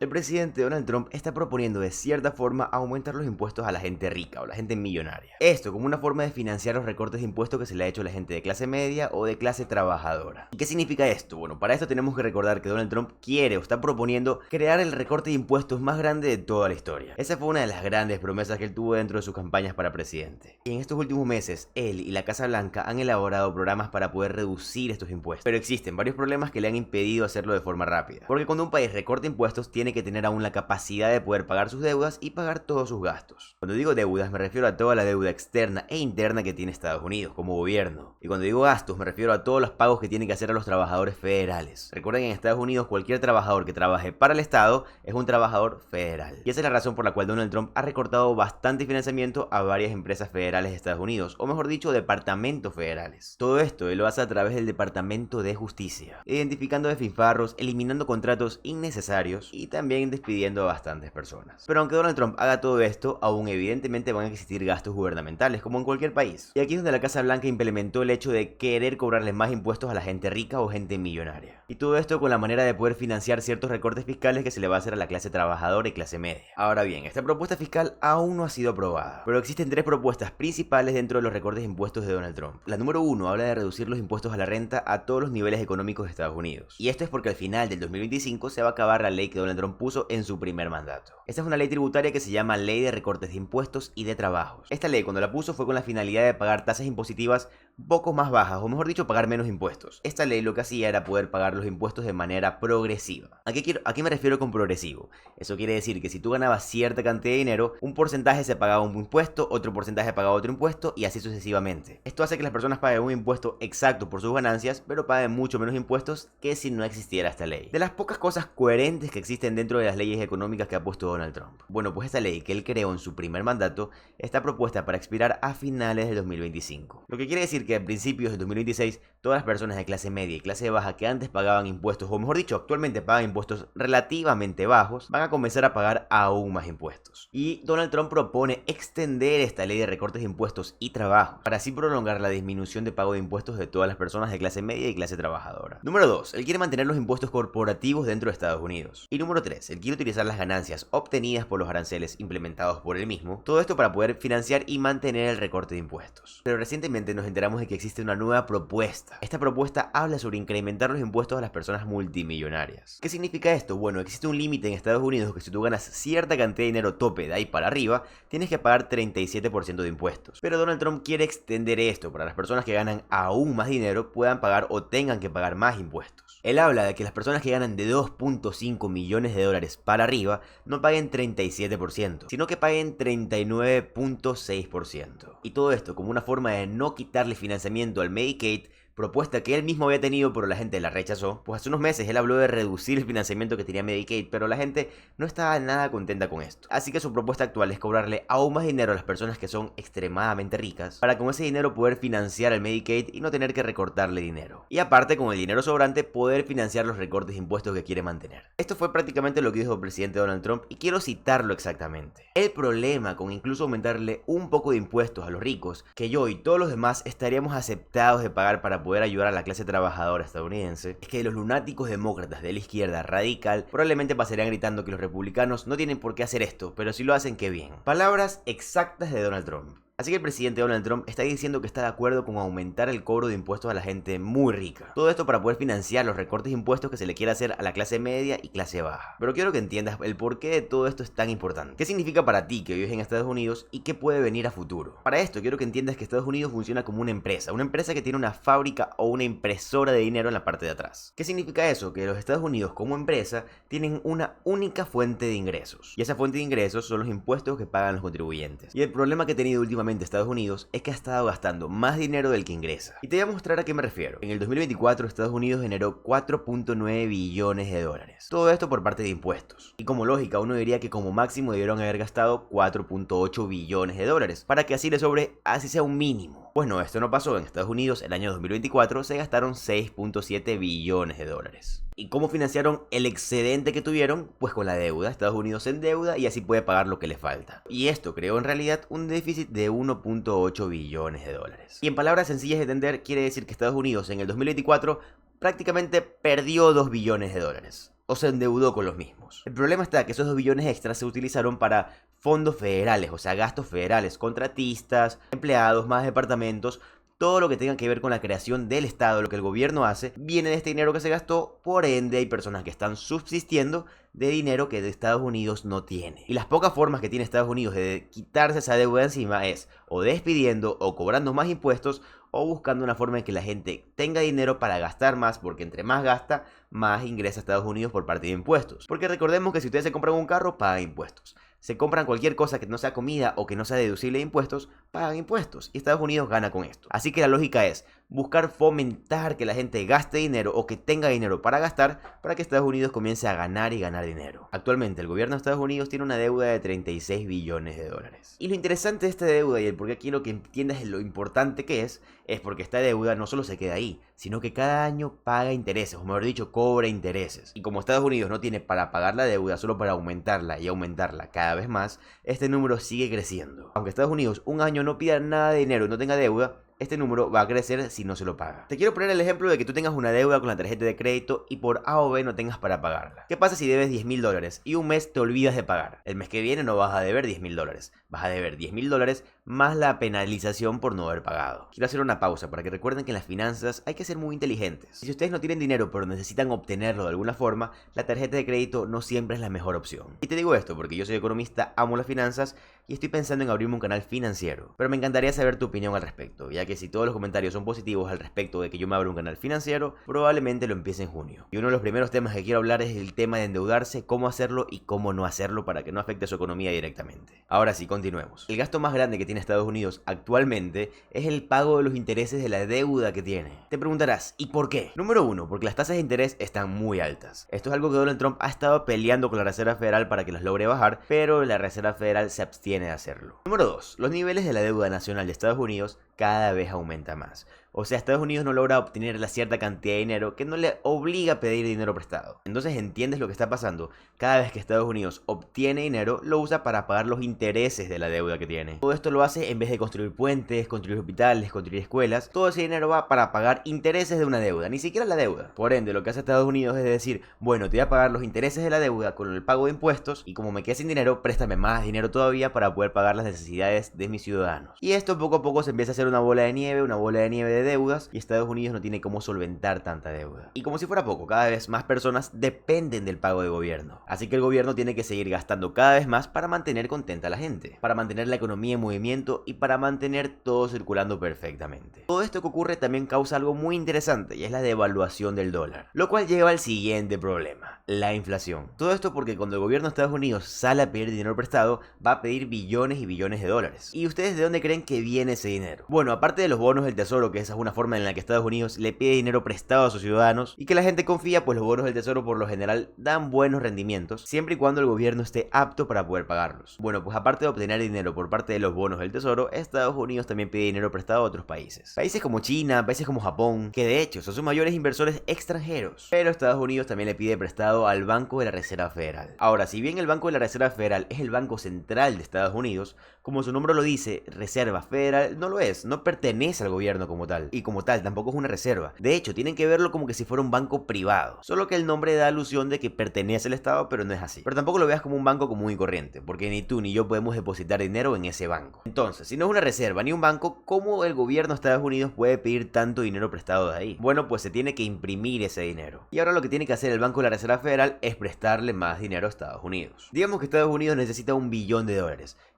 El presidente Donald Trump está proponiendo de cierta forma aumentar los impuestos a la gente rica o la gente millonaria. Esto como una forma de financiar los recortes de impuestos que se le ha hecho a la gente de clase media o de clase trabajadora. ¿Y qué significa esto? Bueno, para esto tenemos que recordar que Donald Trump quiere o está proponiendo crear el recorte de impuestos más grande de toda la historia. Esa fue una de las grandes promesas que él tuvo dentro de sus campañas para presidente. Y en estos últimos meses, él y la Casa Blanca han elaborado programas para poder reducir estos impuestos. Pero existen varios problemas que le han impedido hacerlo de forma rápida. Porque cuando un país recorta impuestos, tiene que tener aún la capacidad de poder pagar sus deudas y pagar todos sus gastos. Cuando digo deudas me refiero a toda la deuda externa e interna que tiene Estados Unidos como gobierno. Y cuando digo gastos me refiero a todos los pagos que tiene que hacer a los trabajadores federales. Recuerden que en Estados Unidos cualquier trabajador que trabaje para el Estado es un trabajador federal. Y esa es la razón por la cual Donald Trump ha recortado bastante financiamiento a varias empresas federales de Estados Unidos, o mejor dicho, departamentos federales. Todo esto él lo hace a través del Departamento de Justicia, identificando despilfarros, eliminando contratos innecesarios y también despidiendo a bastantes personas. Pero aunque Donald Trump haga todo esto, aún evidentemente van a existir gastos gubernamentales, como en cualquier país. Y aquí es donde la Casa Blanca implementó el hecho de querer cobrarles más impuestos a la gente rica o gente millonaria. Y todo esto con la manera de poder financiar ciertos recortes fiscales que se le va a hacer a la clase trabajadora y clase media. Ahora bien, esta propuesta fiscal aún no ha sido aprobada, pero existen tres propuestas principales dentro de los recortes de impuestos de Donald Trump. La número 1 habla de reducir los impuestos a la renta a todos los niveles económicos de Estados Unidos. Y esto es porque al final del 2025 se va a acabar la ley que Donald Trump puso en su primer mandato. Esta es una ley tributaria que se llama Ley de Recortes de Impuestos y de Trabajos. Esta ley cuando la puso fue con la finalidad de pagar tasas impositivas un poco más bajas, o mejor dicho, pagar menos impuestos. Esta ley lo que hacía era poder pagar los impuestos de manera progresiva. ¿A qué me refiero con progresivo? Eso quiere decir que si tú ganabas cierta cantidad de dinero, un porcentaje se pagaba un impuesto, otro porcentaje pagaba otro impuesto y así sucesivamente. Esto hace que las personas paguen un impuesto exacto por sus ganancias, pero paguen mucho menos impuestos que si no existiera esta ley. De las pocas cosas coherentes que existen dentro de las leyes económicas que ha puesto Donald Trump. Bueno, pues esta ley que él creó en su primer mandato está propuesta para expirar a finales del 2025. Lo que quiere decir que a principios del 2026 todas las personas de clase media y clase baja que antes pagaban impuestos, o mejor dicho, actualmente pagan impuestos relativamente bajos, van a comenzar a pagar aún más impuestos. Y Donald Trump propone extender esta ley de recortes de impuestos y trabajo para así prolongar la disminución de pago de impuestos de todas las personas de clase media y clase trabajadora. Número 2. Él quiere mantener los impuestos corporativos dentro de Estados Unidos. Y número 3. Él quiere utilizar las ganancias obtenidas por los aranceles implementados por él mismo, todo esto para poder financiar y mantener el recorte de impuestos. Pero recientemente nos enteramos de que existe una nueva propuesta. Esta propuesta habla sobre incrementar los impuestos a las personas multimillonarias. ¿Qué significa esto? Bueno, existe un límite en Estados Unidos que si tú ganas cierta cantidad de dinero tope de ahí para arriba, tienes que pagar 37% de impuestos. Pero Donald Trump quiere extender esto para las personas que ganan aún más dinero puedan pagar o tengan que pagar más impuestos. Él habla de que las personas que ganan de 2.5 millones de dólares para arriba no paguen 37%, sino que paguen 39.6%. Y todo esto como una forma de no quitarle financiamiento al Medicaid, propuesta que él mismo había tenido pero la gente la rechazó. Pues hace unos meses él habló de reducir el financiamiento que tenía Medicaid, pero la gente no estaba nada contenta con esto. Así que su propuesta actual es cobrarle aún más dinero a las personas que son extremadamente ricas para con ese dinero poder financiar el Medicaid y no tener que recortarle dinero. Y aparte con el dinero sobrante poder financiar los recortes de impuestos que quiere mantener. Esto fue prácticamente lo que dijo el presidente Donald Trump y quiero citarlo exactamente. El problema con incluso aumentarle un poco de impuestos a los ricos, que yo y todos los demás estaríamos aceptados de pagar para poder ayudar a la clase trabajadora estadounidense, es que los lunáticos demócratas de la izquierda radical probablemente pasarían gritando que los republicanos no tienen por qué hacer esto, pero si lo hacen, qué bien. Palabras exactas de Donald Trump. Así que el presidente Donald Trump está diciendo que está de acuerdo con aumentar el cobro de impuestos a la gente muy rica. Todo esto para poder financiar los recortes de impuestos que se le quiere hacer a la clase media y clase baja. Pero quiero que entiendas el porqué de todo esto es tan importante. ¿Qué significa para ti que vives en Estados Unidos y qué puede venir a futuro? Para esto quiero que entiendas que Estados Unidos funciona como una empresa que tiene una fábrica o una impresora de dinero en la parte de atrás. ¿Qué significa eso? Que los Estados Unidos como empresa tienen una única fuente de ingresos. Y esa fuente de ingresos son los impuestos que pagan los contribuyentes. Y el problema que he tenido últimamente Estados Unidos es que ha estado gastando más dinero del que ingresa. Y te voy a mostrar a qué me refiero. En el 2024 Estados Unidos generó 4.9 billones de dólares. Todo esto por parte de impuestos. Y como lógica uno diría que como máximo debieron haber gastado 4.8 billones de dólares para que así le sobre así sea un mínimo. Pues no, esto no pasó. En Estados Unidos el año 2024 se gastaron 6.7 billones de dólares. ¿Y cómo financiaron el excedente que tuvieron? Pues con la deuda. Estados Unidos se endeuda y así puede pagar lo que le falta. Y esto creó en realidad un déficit de 1.8 billones de dólares. Y en palabras sencillas de entender, quiere decir que Estados Unidos en el 2024 prácticamente perdió 2 billones de dólares. o se endeudó con los mismos. El problema está que esos 2 billones extras se utilizaron para fondos federales, o sea, gastos federales, contratistas, empleados, más departamentos. Todo lo que tenga que ver con la creación del Estado, lo que el gobierno hace, viene de este dinero que se gastó. Por ende, hay personas que están subsistiendo de dinero que Estados Unidos no tiene. Y las pocas formas que tiene Estados Unidos de quitarse esa deuda encima es o despidiendo o cobrando más impuestos o buscando una forma en que la gente tenga dinero para gastar más, porque entre más gasta, más ingresa a Estados Unidos por parte de impuestos. Porque recordemos que si ustedes se compran un carro, pagan impuestos. Se compran cualquier cosa que no sea comida o que no sea deducible de impuestos, pagan impuestos. Y Estados Unidos gana con esto. Así que la lógica es buscar fomentar que la gente gaste dinero o que tenga dinero para gastar para que Estados Unidos comience a ganar y ganar dinero. Actualmente el gobierno de Estados Unidos tiene una deuda de 36 billones de dólares. Y lo interesante de esta deuda y el por qué aquí lo que entiendas es lo importante que es porque esta deuda no solo se queda ahí, sino que cada año paga intereses, o mejor dicho, cobra intereses. Y como Estados Unidos no tiene para pagar la deuda, solo para aumentarla y aumentarla cada vez más, este número sigue creciendo. Aunque Estados Unidos un año no pida nada de dinero y no tenga deuda, este número va a crecer si no se lo paga. Te quiero poner el ejemplo de que tú tengas una deuda con la tarjeta de crédito y por A o B no tengas para pagarla. ¿Qué pasa si debes 10.000 dólares y un mes te olvidas de pagar? El mes que viene no vas a deber 10.000 dólares, vas a deber 10.000 dólares más la penalización por no haber pagado. Quiero hacer una pausa para que recuerden que en las finanzas hay que ser muy inteligentes. Si ustedes no tienen dinero pero necesitan obtenerlo de alguna forma, la tarjeta de crédito no siempre es la mejor opción. Y te digo esto porque yo soy economista, amo las finanzas y estoy pensando en abrirme un canal financiero. Pero me encantaría saber tu opinión al respecto, ya que si todos los comentarios son positivos al respecto de que yo me abra un canal financiero, probablemente lo empiece en junio. Y uno de los primeros temas que quiero hablar es el tema de endeudarse, cómo hacerlo y cómo no hacerlo para que no afecte a su economía directamente. Ahora sí, continuemos. El gasto más grande que tiene Estados Unidos actualmente es el pago de los intereses de la deuda que tiene. Te preguntarás, ¿y por qué? Número 1, porque las tasas de interés están muy altas. Esto es algo que Donald Trump ha estado peleando con la Reserva Federal para que las logre bajar, pero la Reserva Federal se abstiene de hacerlo. Número 2, los niveles de la deuda nacional de Estados Unidos cada vez aumenta más. O sea, Estados Unidos no logra obtener la cierta cantidad de dinero que no le obliga a pedir dinero prestado. Entonces, ¿entiendes lo que está pasando? Cada vez que Estados Unidos obtiene dinero, lo usa para pagar los intereses de la deuda que tiene. Todo esto lo hace en vez de construir puentes, construir hospitales, construir escuelas. Todo ese dinero va para pagar intereses de una deuda, ni siquiera la deuda. Por ende, lo que hace Estados Unidos es decir, bueno, te voy a pagar los intereses de la deuda con el pago de impuestos y como me quedé sin dinero, préstame más dinero todavía para poder pagar las necesidades de mis ciudadanos. Y esto poco a poco se empieza a hacer una bola de nieve de deudas y Estados Unidos no tiene cómo solventar tanta deuda. Y como si fuera poco, cada vez más personas dependen del pago de gobierno. Así que el gobierno tiene que seguir gastando cada vez más para mantener contenta a la gente, para mantener la economía en movimiento y para mantener todo circulando perfectamente. Todo esto que ocurre también causa algo muy interesante y es la devaluación del dólar, lo cual lleva al siguiente problema, la inflación. Todo esto porque cuando el gobierno de Estados Unidos sale a pedir dinero prestado, va a pedir billones y billones de dólares. ¿Y ustedes de dónde creen que viene ese dinero? Bueno, aparte de los bonos del tesoro, que esa es una forma en la que Estados Unidos le pide dinero prestado a sus ciudadanos y que la gente confía, pues los bonos del tesoro por lo general dan buenos rendimientos, siempre y cuando el gobierno esté apto para poder pagarlos. Bueno, pues aparte de obtener dinero por parte de los bonos del tesoro, Estados Unidos también pide dinero prestado a otros países. Países como China, países como Japón, que de hecho son sus mayores inversores extranjeros. Pero Estados Unidos también le pide prestado al Banco de la Reserva Federal. Ahora, si bien el Banco de la Reserva Federal es el banco central de Estados Unidos, como su nombre lo dice, Reserva Federal no lo es, no pertenece al gobierno como tal, y como tal tampoco es una reserva. De hecho, tienen que verlo como que si fuera un banco privado, solo que el nombre da alusión de que pertenece al Estado, pero no es así. Pero tampoco lo veas como un banco común y corriente, porque ni tú ni yo podemos depositar dinero en ese banco. Entonces, si no es una reserva ni un banco, ¿cómo el gobierno de Estados Unidos puede pedir tanto dinero prestado de ahí? Bueno, pues se tiene que imprimir ese dinero. Y ahora lo que tiene que hacer el Banco de la Reserva Federal es prestarle más dinero a Estados Unidos. Digamos que Estados Unidos necesita $1 billón.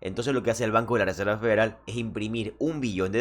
Entonces lo que hace el Banco de la Reserva Federal es imprimir $1 billón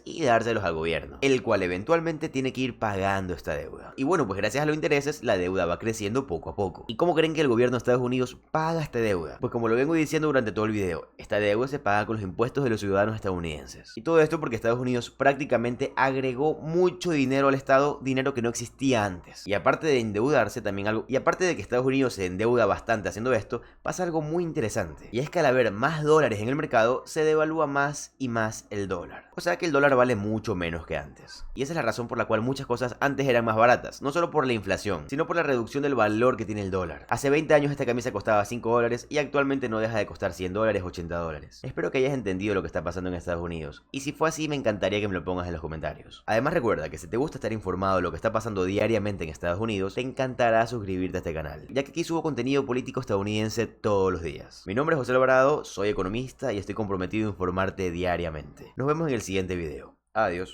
y dárselos al gobierno, el cual eventualmente tiene que ir pagando esta deuda. Y bueno, pues gracias a los intereses, la deuda va creciendo poco a poco. ¿Y cómo creen que el gobierno de Estados Unidos paga esta deuda? Pues como lo vengo diciendo durante todo el video, esta deuda se paga con los impuestos de los ciudadanos estadounidenses. Y todo esto porque Estados Unidos prácticamente agregó mucho dinero al Estado, dinero que no existía antes. Y aparte de endeudarse también aparte de que Estados Unidos se endeuda bastante haciendo esto, pasa algo muy interesante. Y es que al haber más dólares en el mercado, se devalúa más y más el dólar. O sea que el dólar vale mucho menos que antes. Y esa es la razón por la cual muchas cosas antes eran más baratas, no solo por la inflación, sino por la reducción del valor que tiene el dólar. Hace 20 años esta camisa costaba $5 y actualmente no deja de costar $100, $80. Espero que hayas entendido lo que está pasando en Estados Unidos, y si fue así me encantaría que me lo pongas en los comentarios. Además recuerda que si te gusta estar informado de lo que está pasando diariamente en Estados Unidos, te encantará suscribirte a este canal, ya que aquí subo contenido político estadounidense todos los días. Mi nombre es José Alvarado, soy economista y estoy comprometido a informarte diariamente. Nos vemos en el siguiente video. Adiós.